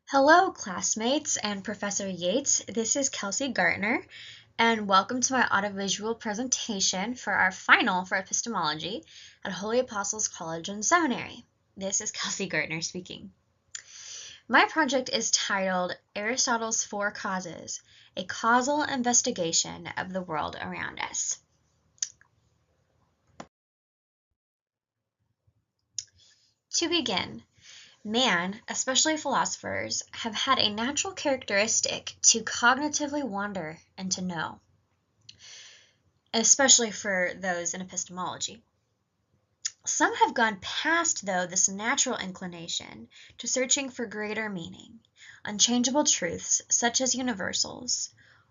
Hello, classmates and Professor Yates. This is Kelsey Gartner, and welcome to my audiovisual presentation for our final for epistemology at Holy Apostles College and Seminary. This is Kelsey Gartner speaking. My project is titled Aristotle's Four Causes, a causal investigation of the world around us. To begin, man, especially philosophers, have had a natural characteristic to cognitively wander and to know, especially for those in epistemology. Some have gone past, though, this natural inclination to searching for greater meaning, unchangeable truths such as universals,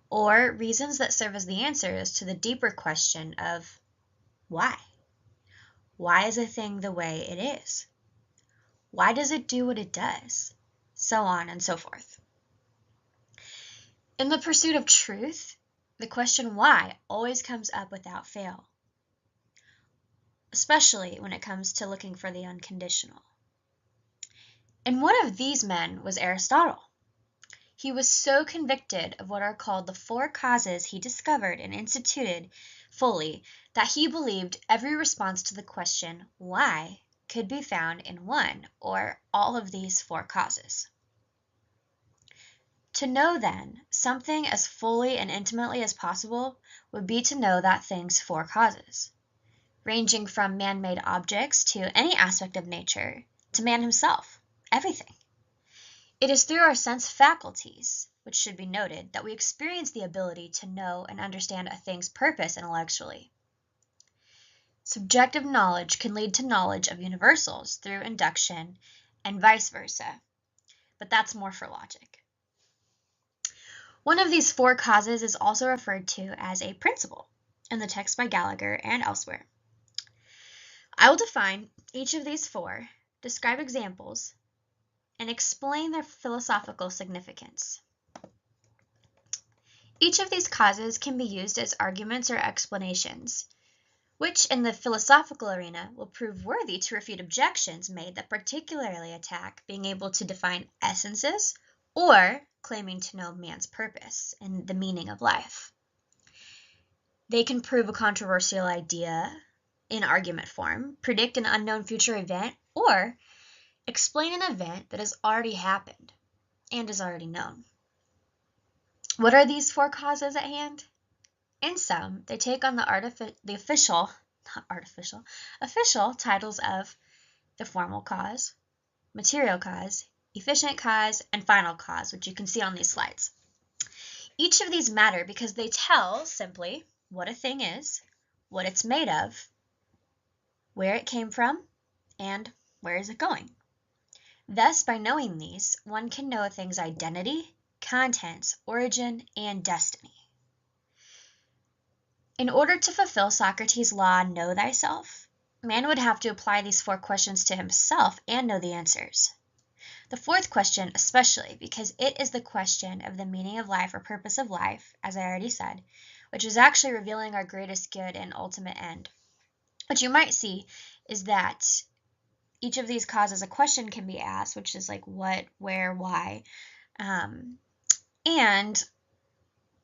or reasons that serve as the answers to the deeper question of why? Why is a thing the way it is? Why does it do what it does? So on and so forth. In the pursuit of truth, the question why always comes up without fail, especially when it comes to looking for the unconditional. And one of these men was Aristotle. He was so convicted of what are called the four causes he discovered and instituted fully that he believed every response to the question why could be found in one or all of these four causes. To know, then, something as fully and intimately as possible would be to know that thing's four causes, ranging from man-made objects to any aspect of nature, to man himself, everything. It is through our sense faculties, which should be noted, that we experience the ability to know and understand a thing's purpose intellectually. Subjective knowledge can lead to knowledge of universals through induction and vice versa, but that's more for logic. One of these four causes is also referred to as a principle in the text by Gallagher and elsewhere. I will define each of these four, describe examples, and explain their philosophical significance. Each of these causes can be used as arguments or explanations, which in the philosophical arena will prove worthy to refute objections made that particularly attack being able to define essences or claiming to know man's purpose and the meaning of life. They can prove a controversial idea in argument form, predict an unknown future event, or explain an event that has already happened and is already known. What are these four causes at hand? In sum, they take on the official titles of the formal cause, material cause, efficient cause, and final cause, which you can see on these slides. Each of these matter because they tell simply what a thing is, what it's made of, where it came from, and where is it going. Thus, by knowing these, one can know a thing's identity, contents, origin, and destiny. In order to fulfill Socrates' law, know thyself, man would have to apply these four questions to himself and know the answers. The fourth question especially, because it is the question of the meaning of life or purpose of life, as I already said, which is actually revealing our greatest good and ultimate end. What you might see is that each of these causes a question can be asked, which is like what, where, why, and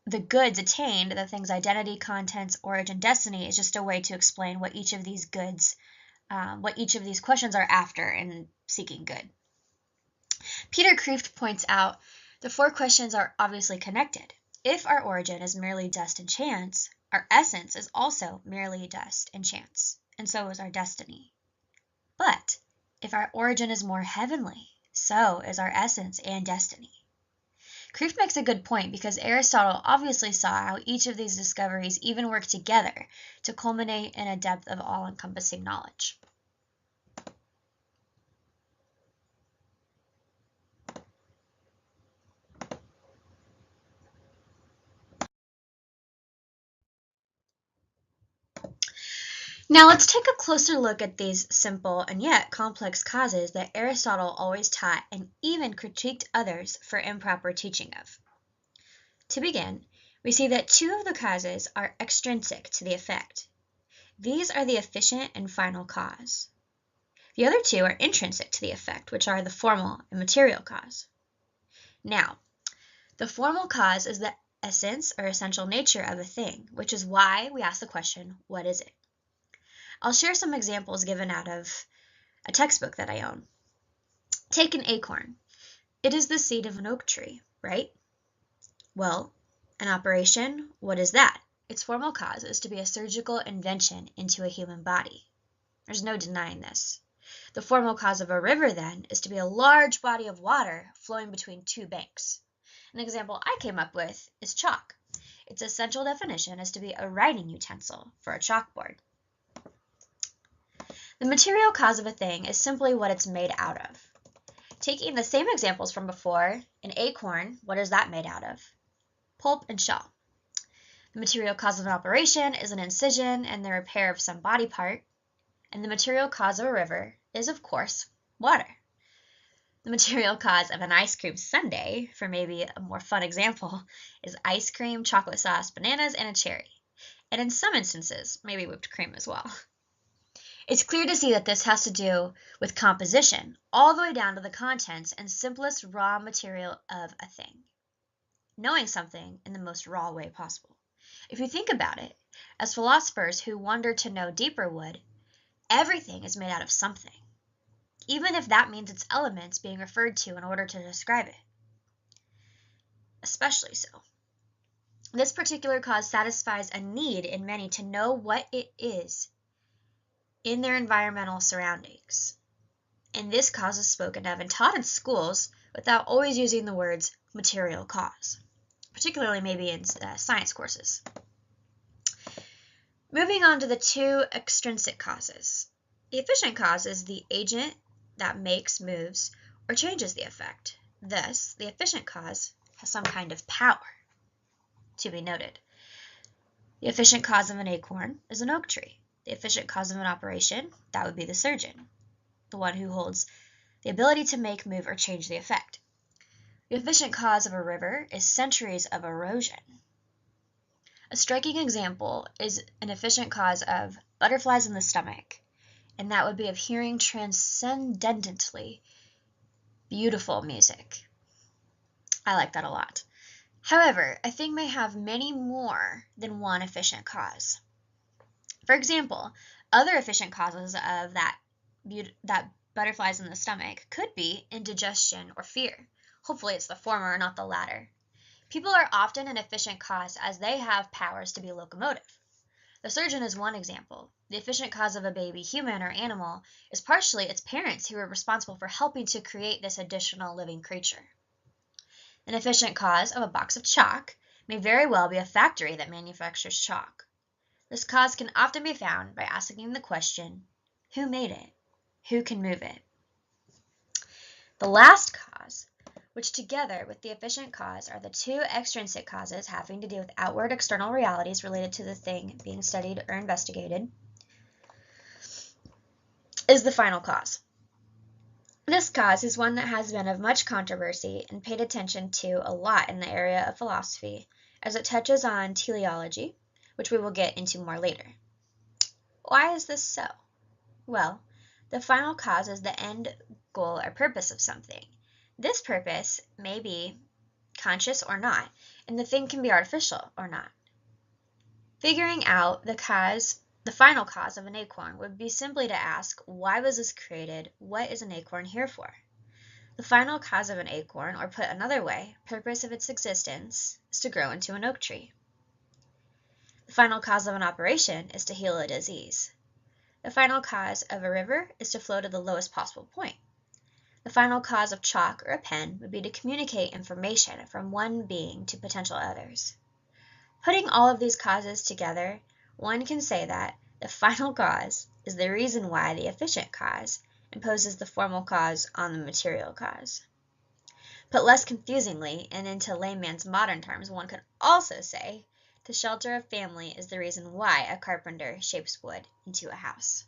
the goods attained, the thing's identity, contents, origin, destiny, is just a way to explain what each of these goods, what each of these questions are after in seeking good. Peter Kreeft points out the four questions are obviously connected. If our origin is merely dust and chance, our essence is also merely dust and chance, and so is our destiny. But if our origin is more heavenly, so is our essence and destiny. Kreeft makes a good point because Aristotle obviously saw how each of these discoveries even work together to culminate in a depth of all-encompassing knowledge. Now let's take a closer look at these simple and yet complex causes that Aristotle always taught and even critiqued others for improper teaching of. To begin, we see that two of the causes are extrinsic to the effect. These are the efficient and final cause. The other two are intrinsic to the effect, which are the formal and material cause. Now, the formal cause is the essence or essential nature of a thing, which is why we ask the question, what is it? I'll share some examples given out of a textbook that I own. Take an acorn. It is the seed of an oak tree, right? Well, an operation, what is that? Its formal cause is to be a surgical invention into a human body. There's no denying this. The formal cause of a river, then, is to be a large body of water flowing between two banks. An example I came up with is chalk. Its essential definition is to be a writing utensil for a chalkboard. The material cause of a thing is simply what it's made out of. Taking the same examples from before, an acorn, what is that made out of? Pulp and shell. The material cause of an operation is an incision and the repair of some body part, and the material cause of a river is, of course, water. The material cause of an ice cream sundae, for maybe a more fun example, is ice cream, chocolate sauce, bananas, and a cherry. And in some instances, maybe whipped cream as well. It's clear to see that this has to do with composition, all the way down to the contents and simplest raw material of a thing. Knowing something in the most raw way possible. If you think about it, as philosophers who wonder to know deeper would, everything is made out of something, even if that means its elements being referred to in order to describe it. Especially so. This particular cause satisfies a need in many to know what it is in their environmental surroundings. And this cause is spoken of and taught in schools without always using the words material cause, particularly maybe in science courses. Moving on to the two extrinsic causes. The efficient cause is the agent that makes, moves, or changes the effect. Thus, the efficient cause has some kind of power, to be noted. The efficient cause of an acorn is an oak tree. The efficient cause of an operation, that would be the surgeon, the one who holds the ability to make, move, or change the effect. The efficient cause of a river is centuries of erosion. A striking example is an efficient cause of butterflies in the stomach, and that would be of hearing transcendently beautiful music. I like that a lot. However, a thing may have many more than one efficient cause. For example, other efficient causes of that butterflies in the stomach could be indigestion or fear. Hopefully it's the former, not the latter. People are often an efficient cause as they have powers to be locomotive. The surgeon is one example. The efficient cause of a baby, human or animal, is partially its parents who are responsible for helping to create this additional living creature. An efficient cause of a box of chalk may very well be a factory that manufactures chalk. This cause can often be found by asking the question, who made it? Who can move it? The last cause, which together with the efficient cause are the two extrinsic causes having to do with outward external realities related to the thing being studied or investigated, is the final cause. This cause is one that has been of much controversy and paid attention to a lot in the area of philosophy, as it touches on teleology, which we will get into more later. Why is this so? Well, the final cause is the end goal or purpose of something. This purpose may be conscious or not, and the thing can be artificial or not. Figuring out the final cause of an acorn would be simply to ask, why was this created? What is an acorn here for? The final cause of an acorn, or put another way, purpose of its existence, is to grow into an oak tree. The final cause of an operation is to heal a disease. The final cause of a river is to flow to the lowest possible point. The final cause of chalk or a pen would be to communicate information from one being to potential others. Putting all of these causes together, one can say that the final cause is the reason why the efficient cause imposes the formal cause on the material cause. Put less confusingly, and into layman's modern terms, one could also say the shelter of family is the reason why a carpenter shapes wood into a house.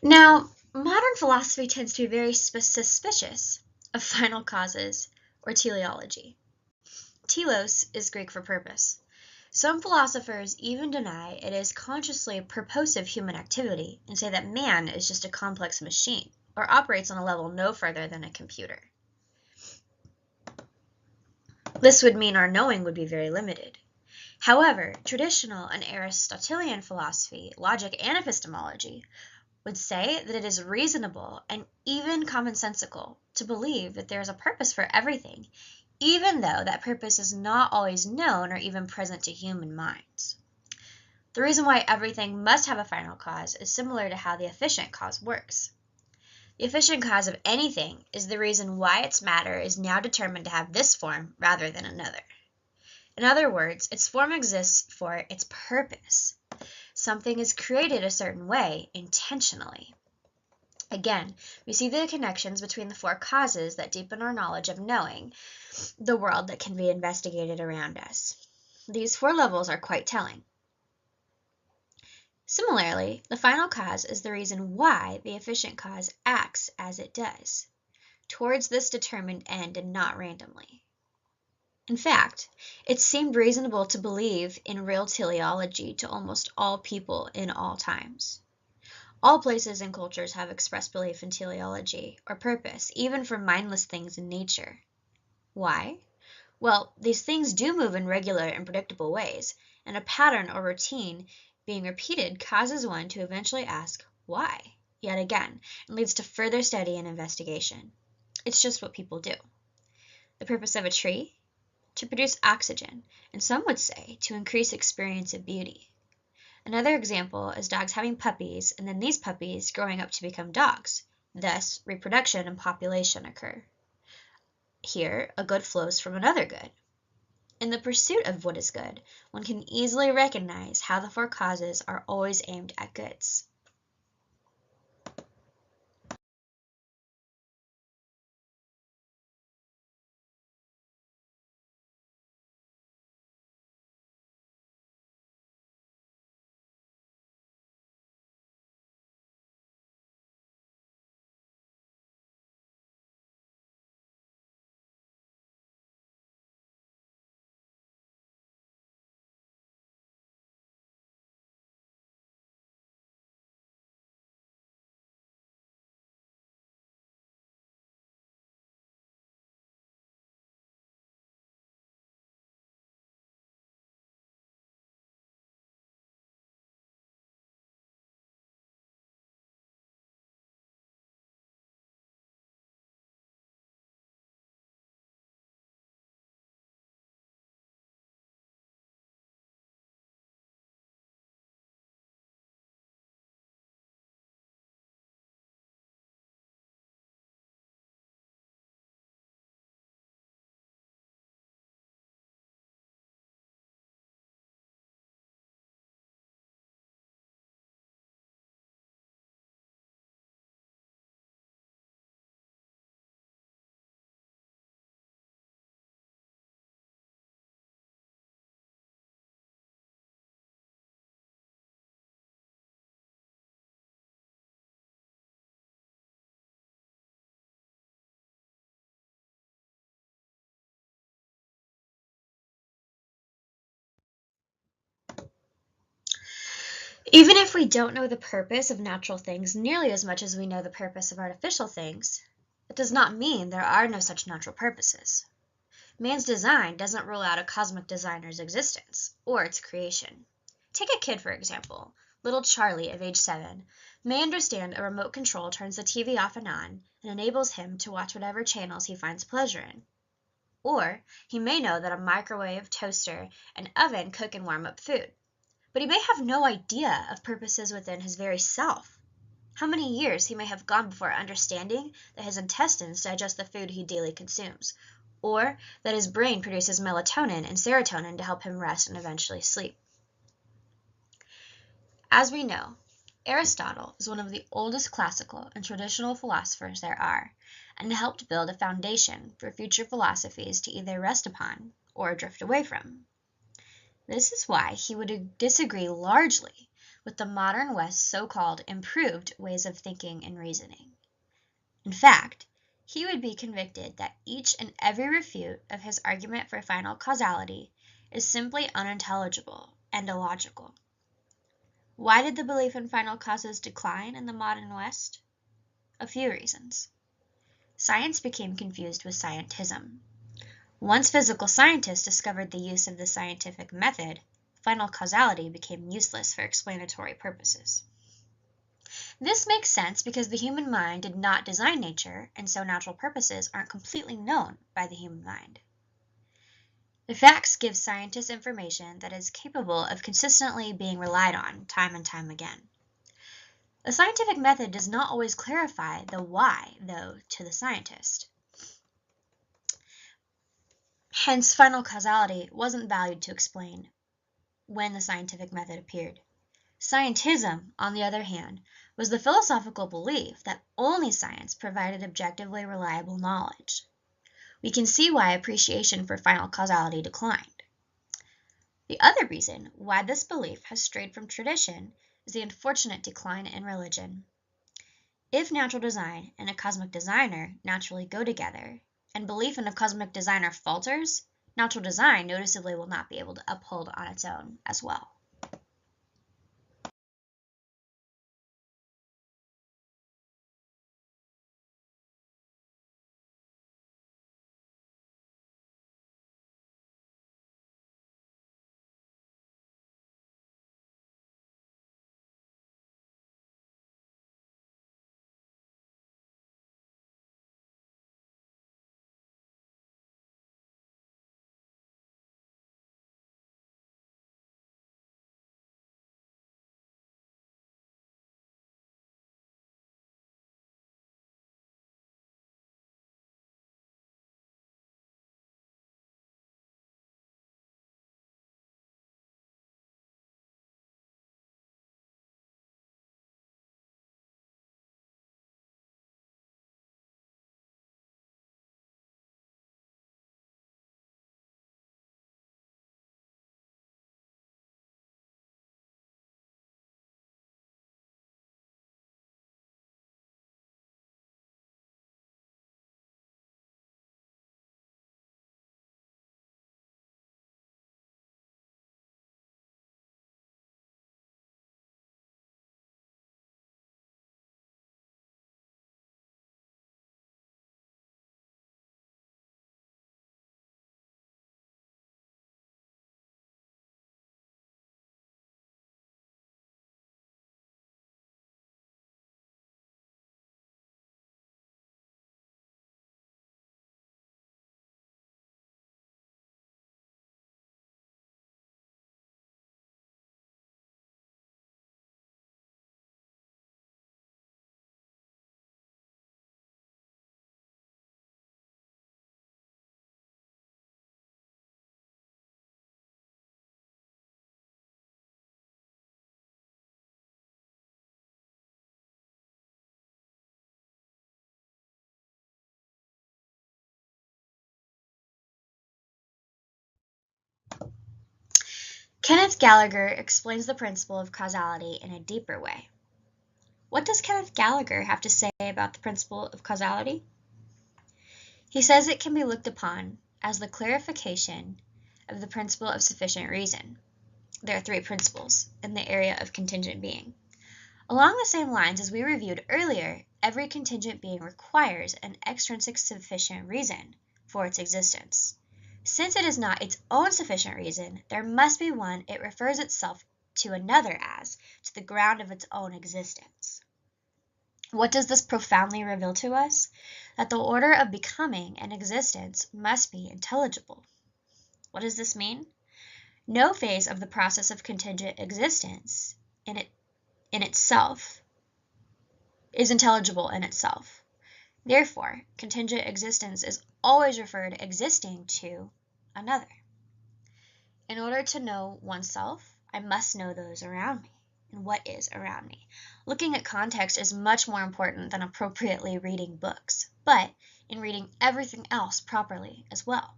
Now, modern philosophy tends to be very suspicious of final causes or teleology. Telos is Greek for purpose. Some philosophers even deny it is consciously purposive human activity and say that man is just a complex machine or operates on a level no further than a computer. This would mean our knowing would be very limited. However, traditional and Aristotelian philosophy, logic, and epistemology would say that it is reasonable and even commonsensical to believe that there is a purpose for everything, even though that purpose is not always known or even present to human minds. The reason why everything must have a final cause is similar to how the efficient cause works. The efficient cause of anything is the reason why its matter is now determined to have this form rather than another. In other words, its form exists for its purpose. Something is created a certain way intentionally. Again, we see the connections between the four causes that deepen our knowledge of knowing the world that can be investigated around us. These four levels are quite telling. Similarly, the final cause is the reason why the efficient cause acts as it does, towards this determined end and not randomly. In fact, it seemed reasonable to believe in real teleology to almost all people in all times. All places and cultures have expressed belief in teleology or purpose, even for mindless things in nature. Why? Well, these things do move in regular and predictable ways, and a pattern or routine being repeated causes one to eventually ask why, yet again, and leads to further study and investigation. It's just what people do. The purpose of a tree? To produce oxygen, and some would say to increase experience of beauty. Another example is dogs having puppies, and then these puppies growing up to become dogs. Thus, reproduction and population occur. Here, a good flows from another good. In the pursuit of what is good, one can easily recognize how the four causes are always aimed at goods. Even if we don't know the purpose of natural things nearly as much as we know the purpose of artificial things, it does not mean there are no such natural purposes. Man's design doesn't rule out a cosmic designer's existence or its creation. Take a kid, for example. Little Charlie of age 7 may understand a remote control turns the TV off and on and enables him to watch whatever channels he finds pleasure in. Or he may know that a microwave, toaster, and oven cook and warm up food. But he may have no idea of purposes within his very self. How many years he may have gone before understanding that his intestines digest the food he daily consumes, or that his brain produces melatonin and serotonin to help him rest and eventually sleep. As we know, Aristotle is one of the oldest classical and traditional philosophers there are, and helped build a foundation for future philosophies to either rest upon or drift away from. This is why he would disagree largely with the modern West's so-called improved ways of thinking and reasoning. In fact, he would be convicted that each and every refute of his argument for final causality is simply unintelligible and illogical. Why did the belief in final causes decline in the modern West? A few reasons. Science became confused with scientism. Once physical scientists discovered the use of the scientific method, final causality became useless for explanatory purposes. This makes sense because the human mind did not design nature, and so natural purposes aren't completely known by the human mind. The facts give scientists information that is capable of consistently being relied on time and time again. The scientific method does not always clarify the why, though, to the scientist. Hence, final causality wasn't valued to explain when the scientific method appeared. Scientism, on the other hand, was the philosophical belief that only science provided objectively reliable knowledge. We can see why appreciation for final causality declined. The other reason why this belief has strayed from tradition is the unfortunate decline in religion. If natural design and a cosmic designer naturally go together, and belief in a cosmic designer falters, natural design noticeably will not be able to uphold on its own as well. Kenneth Gallagher explains the principle of causality in a deeper way. What does Kenneth Gallagher have to say about the principle of causality? He says it can be looked upon as the clarification of the principle of sufficient reason. There are three principles in the area of contingent being. Along the same lines as we reviewed earlier, every contingent being requires an extrinsic sufficient reason for its existence. Since it is not its own sufficient reason, there must be one it refers itself to another as, to the ground of its own existence. What does this profoundly reveal to us? That the order of becoming and existence must be intelligible. What does this mean? No phase of the process of contingent existence in itself is intelligible in itself. Therefore, contingent existence is always referred existing to another. In order to know oneself, I must know those around me and what is around me. Looking at context is much more important than appropriately reading books, but in reading everything else properly as well.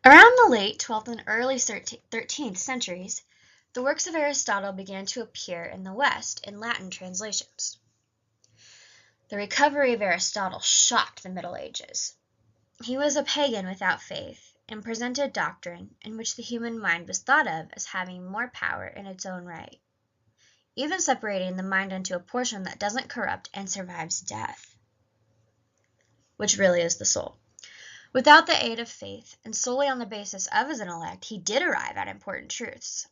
Around the late 12th and early 13th centuries, the works of Aristotle began to appear in the West in Latin translations. The recovery of Aristotle shocked the Middle Ages. He was a pagan without faith, and presented doctrine in which the human mind was thought of as having more power in its own right, even separating the mind into a portion that doesn't corrupt and survives death, which really is the soul. Without the aid of faith, and solely on the basis of his intellect, he did arrive at important truths.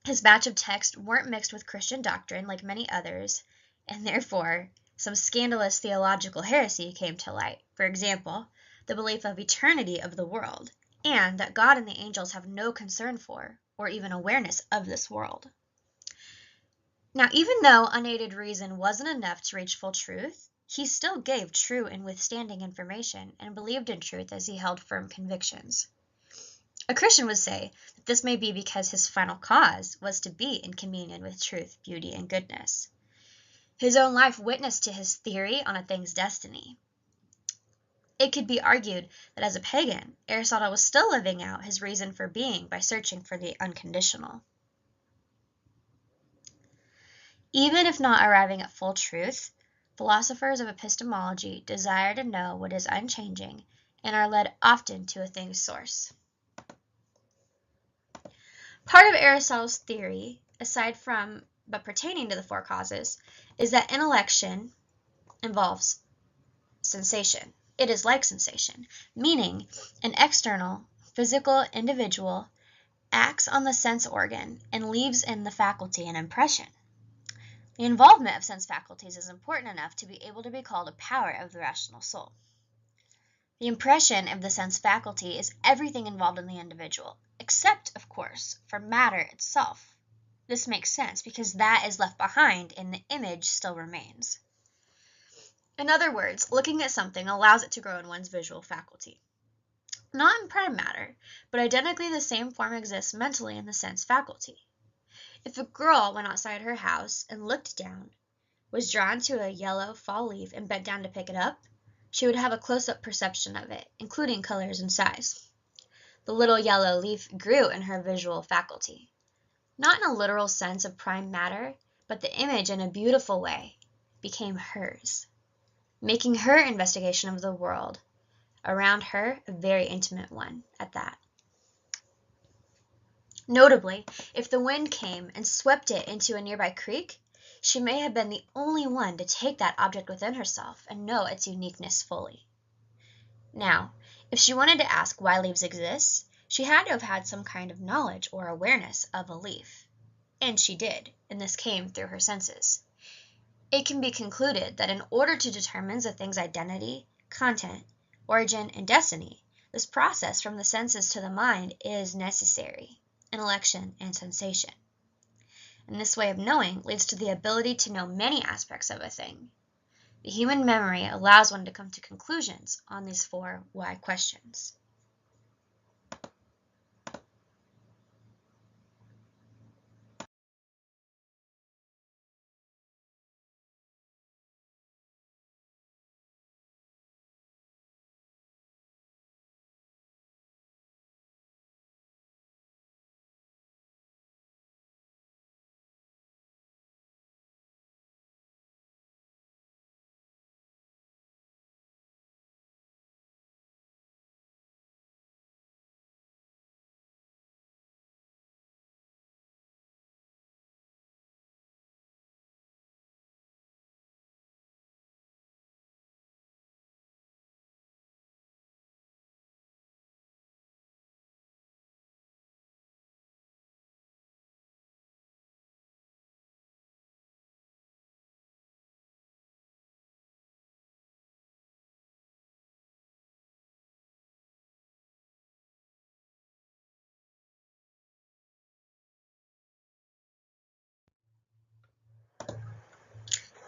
His batch of texts weren't mixed with Christian doctrine like many others, and therefore some scandalous theological heresy came to light. For example, the belief of eternity of the world, and that God and the angels have no concern for, or even awareness of this world. Now, even though unaided reason wasn't enough to reach full truth, he still gave true and withstanding information and believed in truth as he held firm convictions. A Christian would say that this may be because his final cause was to be in communion with truth, beauty, and goodness. His own life witnessed to his theory on a thing's destiny. It could be argued that as a pagan, Aristotle was still living out his reason for being by searching for the unconditional. Even if not arriving at full truth, philosophers of epistemology desire to know what is unchanging and are led often to a thing's source. Part of Aristotle's theory, aside from but pertaining to the four causes, is that intellection involves sensation. It is like sensation, meaning an external, physical individual acts on the sense organ and leaves in the faculty an impression. The involvement of sense faculties is important enough to be able to be called a power of the rational soul. The impression of the sense faculty is everything involved in the individual, except, of course, for matter itself. This makes sense because that is left behind and the image still remains. In other words, looking at something allows it to grow in one's visual faculty. Not in prime matter, but identically the same form exists mentally in the sense faculty. If a girl went outside her house and looked down, was drawn to a yellow fall leaf and bent down to pick it up, she would have a close-up perception of it, including colors and size. The little yellow leaf grew in her visual faculty. Not in a literal sense of prime matter, but the image in a beautiful way became hers, making her investigation of the world around her a very intimate one at that. Notably, if the wind came and swept it into a nearby creek, she may have been the only one to take that object within herself and know its uniqueness fully. Now, if she wanted to ask why leaves exist, she had to have had some kind of knowledge or awareness of a leaf. And she did, and this came through her senses. It can be concluded that in order to determine a thing's identity, content, origin, and destiny, this process from the senses to the mind is necessary, intellection and sensation. And this way of knowing leads to the ability to know many aspects of a thing. The human memory allows one to come to conclusions on these four why questions.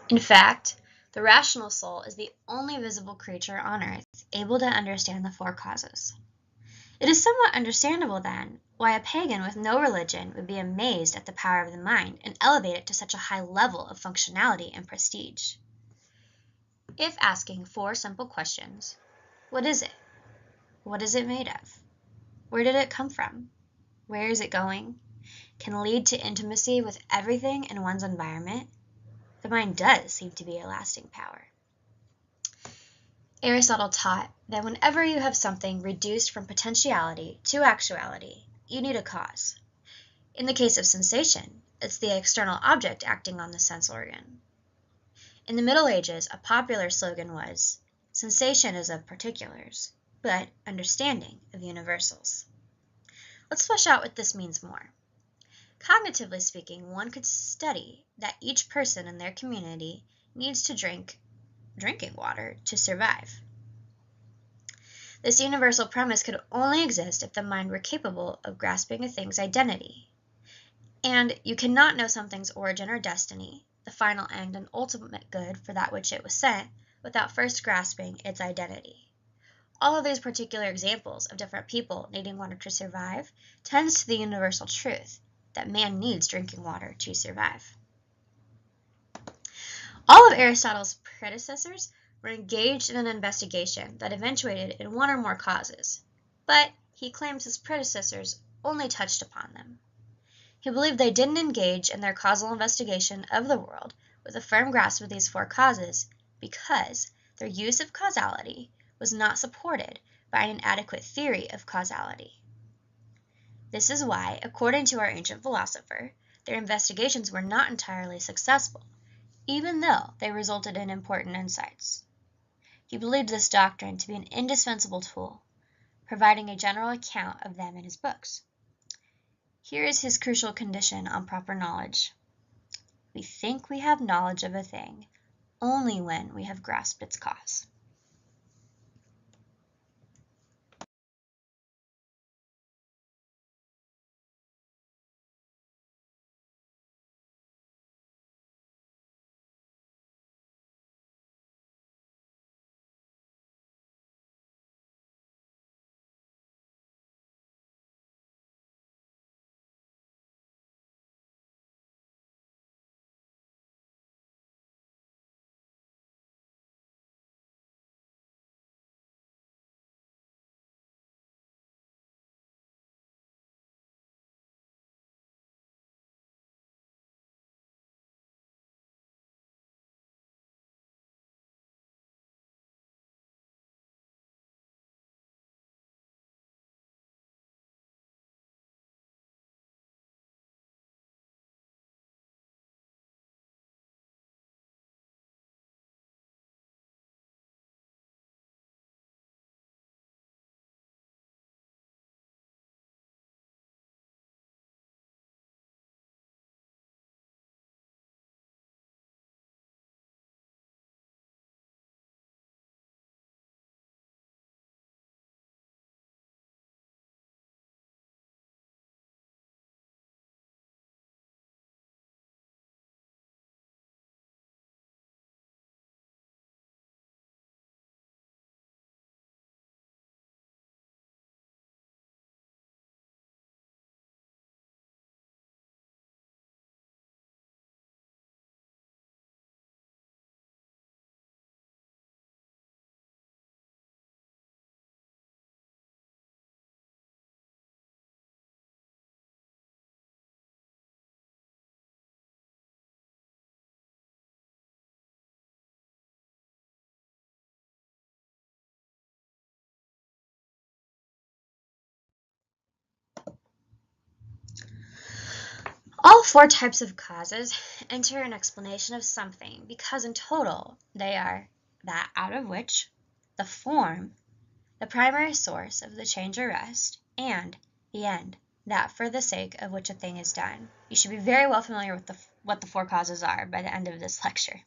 In fact, the rational soul is the only visible creature on earth able to understand the four causes. It is somewhat understandable, then, why a pagan with no religion would be amazed at the power of the mind and elevate it to such a high level of functionality and prestige. If asking four simple questions, what is it? What is it made of? Where did it come from? Where is it going? Can lead to intimacy with everything in one's environment? The mind does seem to be a lasting power. Aristotle taught that whenever you have something reduced from potentiality to actuality, you need a cause. In the case of sensation, it's the external object acting on the sense organ. In the Middle Ages, a popular slogan was, "Sensation is of particulars, but understanding of universals." Let's flesh out what this means more. Cognitively speaking, one could study that each person in their community needs to drink drinking water to survive. This universal premise could only exist if the mind were capable of grasping a thing's identity. And you cannot know something's origin or destiny, the final end and ultimate good for that which it was sent, without first grasping its identity. All of these particular examples of different people needing water to survive tends to the universal truth that man needs drinking water to survive. All of Aristotle's predecessors were engaged in an investigation that eventuated in one or more causes, but he claims his predecessors only touched upon them. He believed they didn't engage in their causal investigation of the world with a firm grasp of these four causes because their use of causality was not supported by an adequate theory of causality. This is why, according to our ancient philosopher, their investigations were not entirely successful, even though they resulted in important insights. He believed this doctrine to be an indispensable tool, providing a general account of them in his books. Here is his crucial condition on proper knowledge. We think we have knowledge of a thing only when we have grasped its cause. All four types of causes enter an explanation of something because in total they are that out of which, the form, the primary source of the change or rest, and the end, that for the sake of which a thing is done. You should be very well familiar with what the four causes are by the end of this lecture.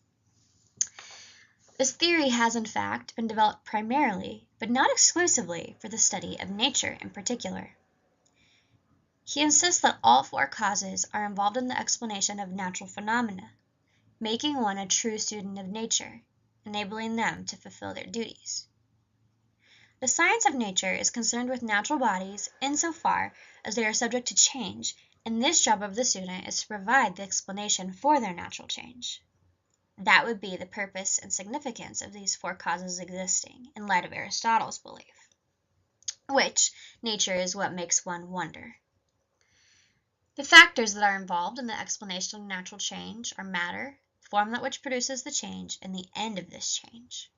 This theory has in fact been developed primarily, but not exclusively, for the study of nature in particular. He insists that all four causes are involved in the explanation of natural phenomena, making one a true student of nature, enabling them to fulfill their duties. The science of nature is concerned with natural bodies insofar as they are subject to change, and this job of the student is to provide the explanation for their natural change. That would be the purpose and significance of these four causes existing in light of Aristotle's belief. which nature is what makes one wonder. The factors that are involved in the explanation of natural change are matter, form that which produces the change, and the end of this change.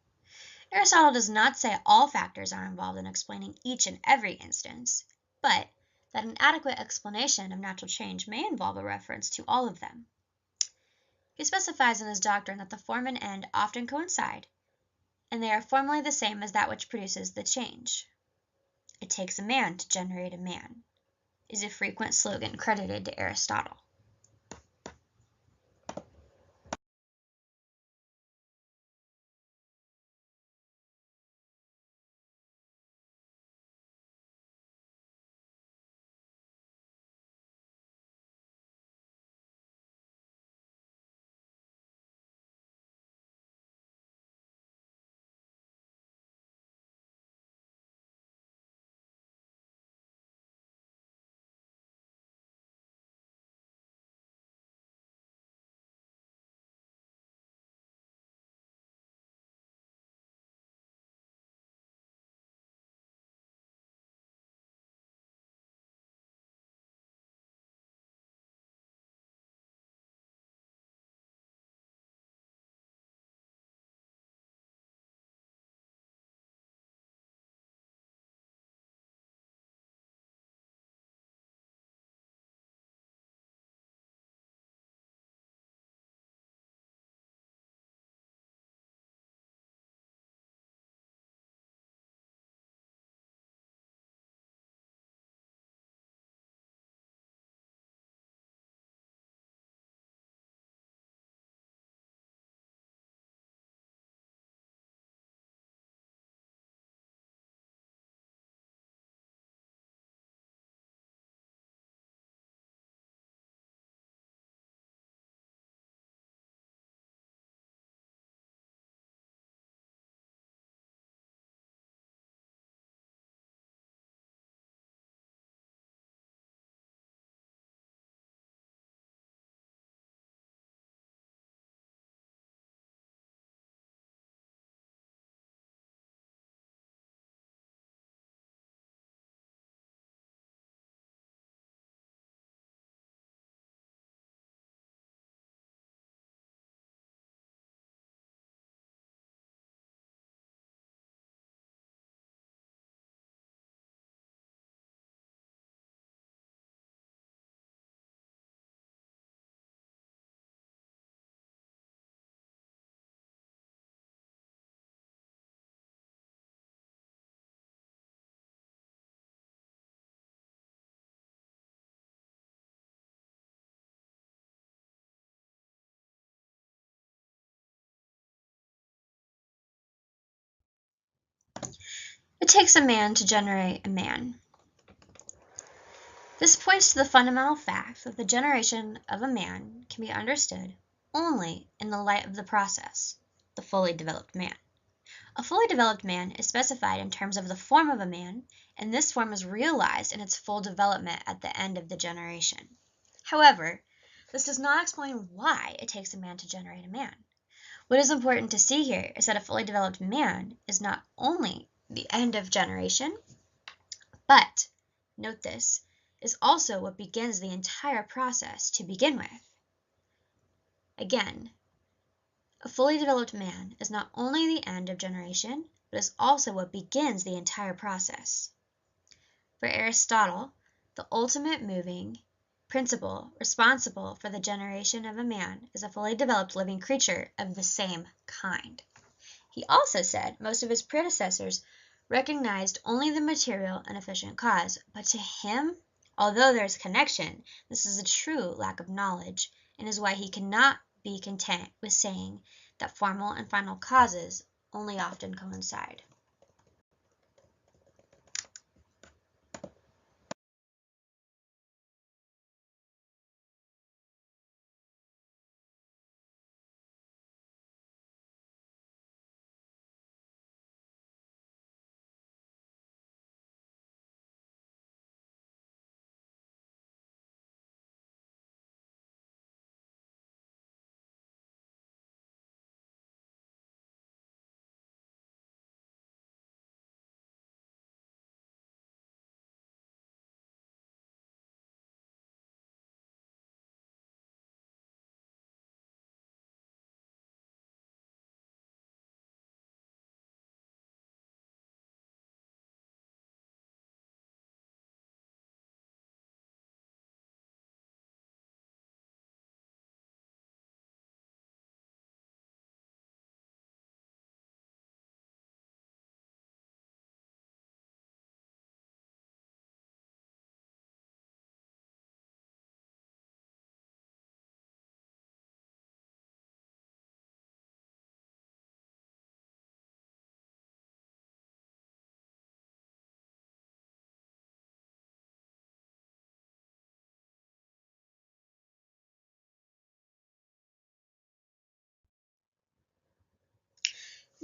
Aristotle does not say all factors are involved in explaining each and every instance, but that an adequate explanation of natural change may involve a reference to all of them. He specifies in his doctrine that the form and end often coincide, and they are formally the same as that which produces the change. It takes a man to generate a man is a frequent slogan credited to Aristotle. It takes a man to generate a man. This points to the fundamental fact that the generation of a man can be understood only in the light of the process, the fully developed man. A fully developed man is specified in terms of the form of a man, and this form is realized in its full development at the end of the generation. However, this does not explain why it takes a man to generate a man. What is important to see here is that a fully developed man is not only the end of generation, but, note this, is also what begins the entire process to begin with. Again, a fully developed man is not only the end of generation, but is also what begins the entire process. For Aristotle, the ultimate moving principle responsible for the generation of a man is a fully developed living creature of the same kind. He also said most of his predecessors recognized only the material and efficient cause, but to him, although there is connection, this is a true lack of knowledge, and is why he cannot be content with saying that formal and final causes only often coincide.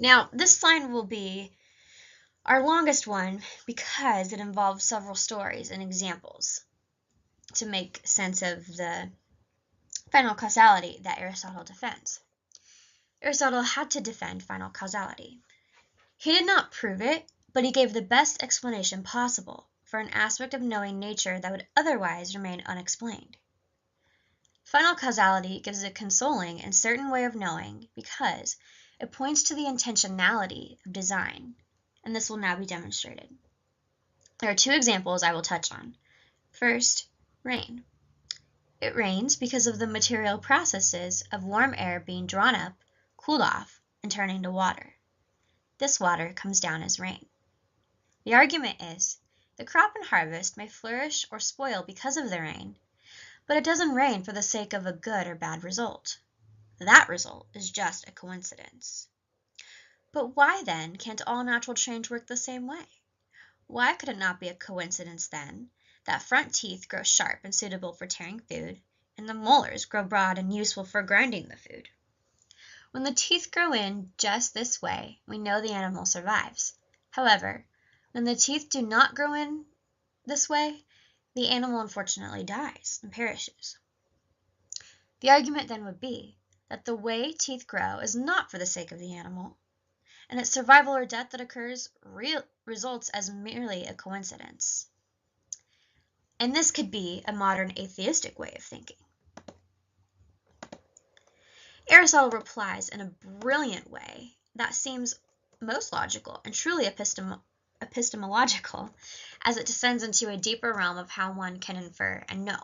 Now, this line will be our longest one because it involves several stories and examples to make sense of the final causality that Aristotle defends. Aristotle had to defend final causality. He did not prove it, but he gave the best explanation possible for an aspect of knowing nature that would otherwise remain unexplained. Final causality gives a consoling and certain way of knowing because it points to the intentionality of design, and this will now be demonstrated. There are two examples I will touch on. First, rain. It rains because of the material processes of warm air being drawn up, cooled off, and turning to water. This water comes down as rain. The argument is, the crop and harvest may flourish or spoil because of the rain, but it doesn't rain for the sake of a good or bad result. That result is just a coincidence. But why then can't all natural change work the same way? Why could it not be a coincidence then that front teeth grow sharp and suitable for tearing food, and the molars grow broad and useful for grinding the food? When the teeth grow in just this way, we know the animal survives. However, when the teeth do not grow in this way, the animal unfortunately dies and perishes. The argument then would be that the way teeth grow is not for the sake of the animal, and its survival or death that occurs results as merely a coincidence. And this could be a modern atheistic way of thinking. Aristotle replies in a brilliant way that seems most logical and truly epistemological as it descends into a deeper realm of how one can infer and know.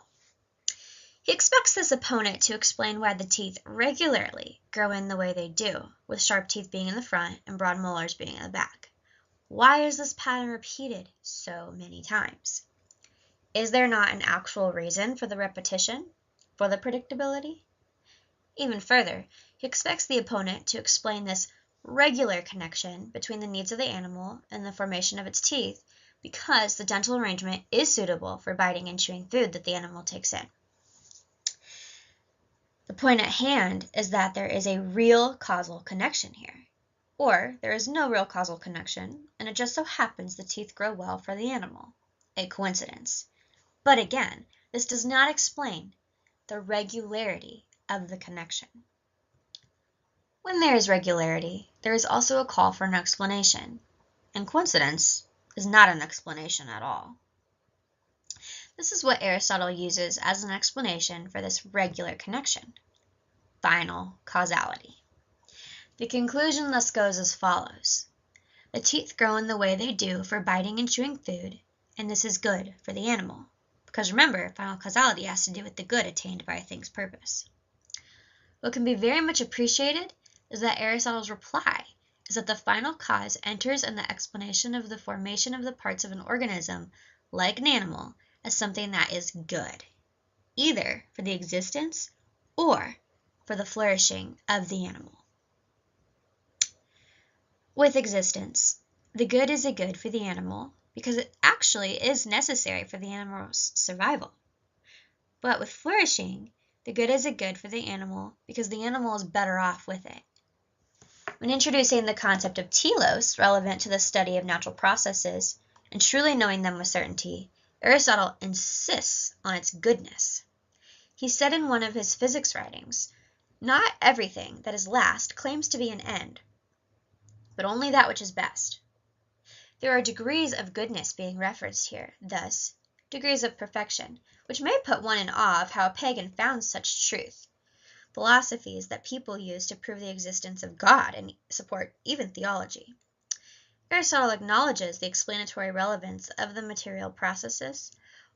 He expects this opponent to explain why the teeth regularly grow in the way they do, with sharp teeth being in the front and broad molars being in the back. Why is this pattern repeated so many times? Is there not an actual reason for the repetition, for the predictability? Even further, he expects the opponent to explain this regular connection between the needs of the animal and the formation of its teeth because the dental arrangement is suitable for biting and chewing food that the animal takes in. The point at hand is that there is a real causal connection here, or there is no real causal connection, and it just so happens the teeth grow well for the animal, a coincidence. But again, this does not explain the regularity of the connection. When there is regularity, there is also a call for an explanation, and coincidence is not an explanation at all. This is what Aristotle uses as an explanation for this regular connection: final causality. The conclusion thus goes as follows. The teeth grow in the way they do for biting and chewing food, and this is good for the animal. Because remember, final causality has to do with the good attained by a thing's purpose. What can be very much appreciated is that Aristotle's reply is that the final cause enters in the explanation of the formation of the parts of an organism, like an animal, as something that is good, either for the existence or for the flourishing of the animal. With existence, the good is a good for the animal because it actually is necessary for the animal's survival. But with flourishing, the good is a good for the animal because the animal is better off with it. When introducing the concept of telos, relevant to the study of natural processes, and truly knowing them with certainty, Aristotle insists on its goodness. He said in one of his physics writings, "Not everything that is last claims to be an end, but only that which is best." There are degrees of goodness being referenced here, thus, degrees of perfection, which may put one in awe of how a pagan found such truth. Philosophies that people use to prove the existence of God and support even theology. Aristotle acknowledges the explanatory relevance of the material processes,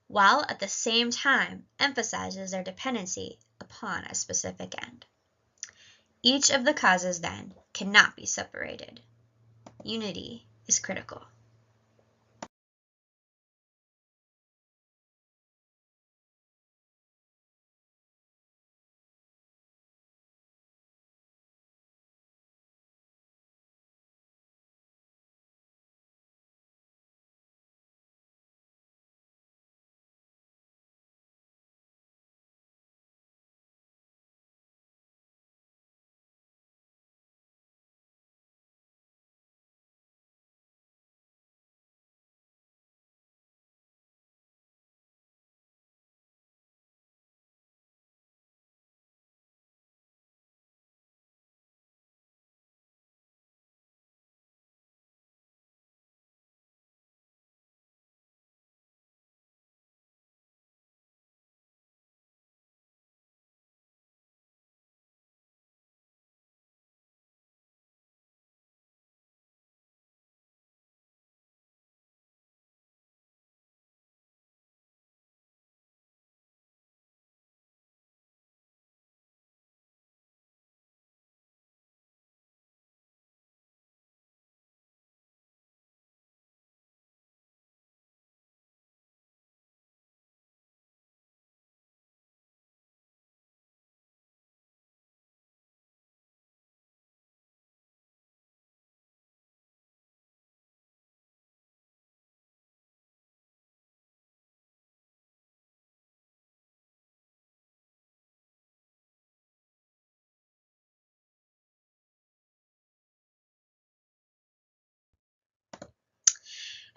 while at the same time emphasizes their dependency upon a specific end. Each of the causes, then, cannot be separated. Unity is critical.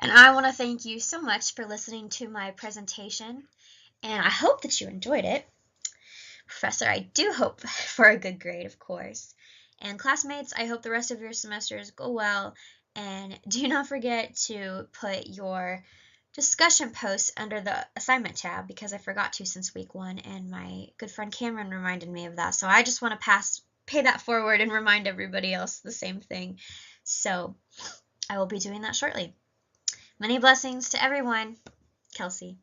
And I want to thank you so much for listening to my presentation, and I hope that you enjoyed it. Professor, I do hope for a good grade, of course. And classmates, I hope the rest of your semesters go well, and do not forget to put your discussion posts under the assignment tab, because I forgot to since week 1, and my good friend Cameron reminded me of that. So I just want to pay that forward and remind everybody else the same thing. So I will be doing that shortly. Many blessings to everyone. Kelsey.